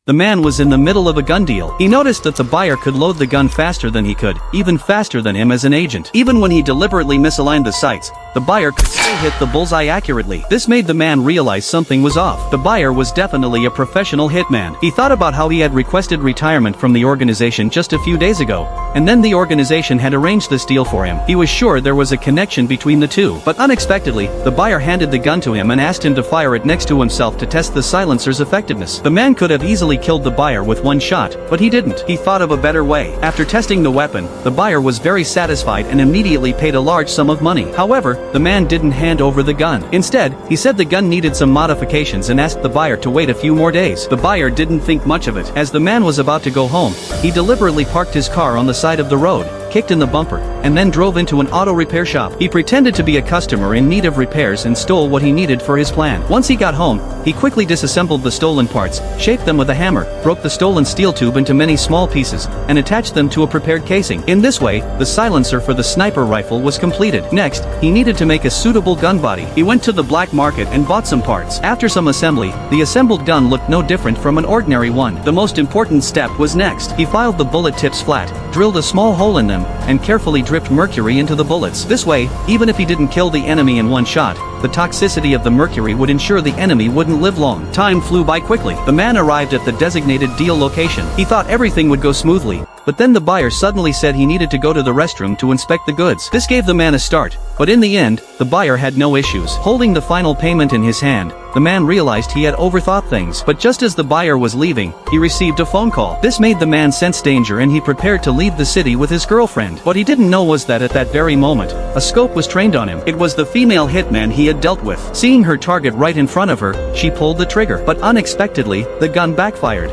The man was in the middle of a gun deal. He noticed that the buyer could load the gun faster than he could, even faster than him as an agent. Even when he deliberately misaligned the sights, the buyer could still hit the bullseye accurately. This made the man realize something was off. The buyer was definitely a professional hitman. He thought about how he had requested retirement from the organization just a few days ago, and then the organization had arranged this deal for him. He was sure there was a connection between the two. But unexpectedly, the buyer handed the gun to him and asked him to fire it next to himself to test the silencer's effectiveness. The man could have easily killed the buyer with one shot, but he didn't. He thought of a better way. After testing the weapon, the buyer was very satisfied and immediately paid a large sum of money. However, the man didn't hand over the gun. Instead, he said the gun needed some modifications and asked the buyer to wait a few more days. The buyer didn't think much of it. As the man was about to go home, he deliberately parked his car on the side of the road, kicked in the bumper, and then drove into an auto repair shop. He pretended to be a customer in need of repairs and stole what he needed for his plan. Once he got home, he quickly disassembled the stolen parts, shaped them with a hammer, broke the stolen steel tube into many small pieces, and attached them to a prepared casing. In this way, the silencer for the sniper rifle was completed. Next, he needed to make a suitable gun body. He went to the black market and bought some parts. After some assembly, the assembled gun looked no different from an ordinary one. The most important step was next. He filed the bullet tips flat, drilled a small hole in them, and carefully dripped mercury into the bullets. This way, even if he didn't kill the enemy in one shot, the toxicity of the mercury would ensure the enemy wouldn't live long. Time flew by quickly. The man arrived at the designated deal location. He thought everything would go smoothly, but then the buyer suddenly said he needed to go to the restroom to inspect the goods. This gave the man a start, but in the end, the buyer had no issues. Holding the final payment in his hand, the man realized he had overthought things. But just as the buyer was leaving, he received a phone call. This made the man sense danger and he prepared to leave the city with his girlfriend. What he didn't know was that at that very moment, a scope was trained on him. It was the female hitman he had dealt with. Seeing her target right in front of her, she pulled the trigger. But unexpectedly, the gun backfired.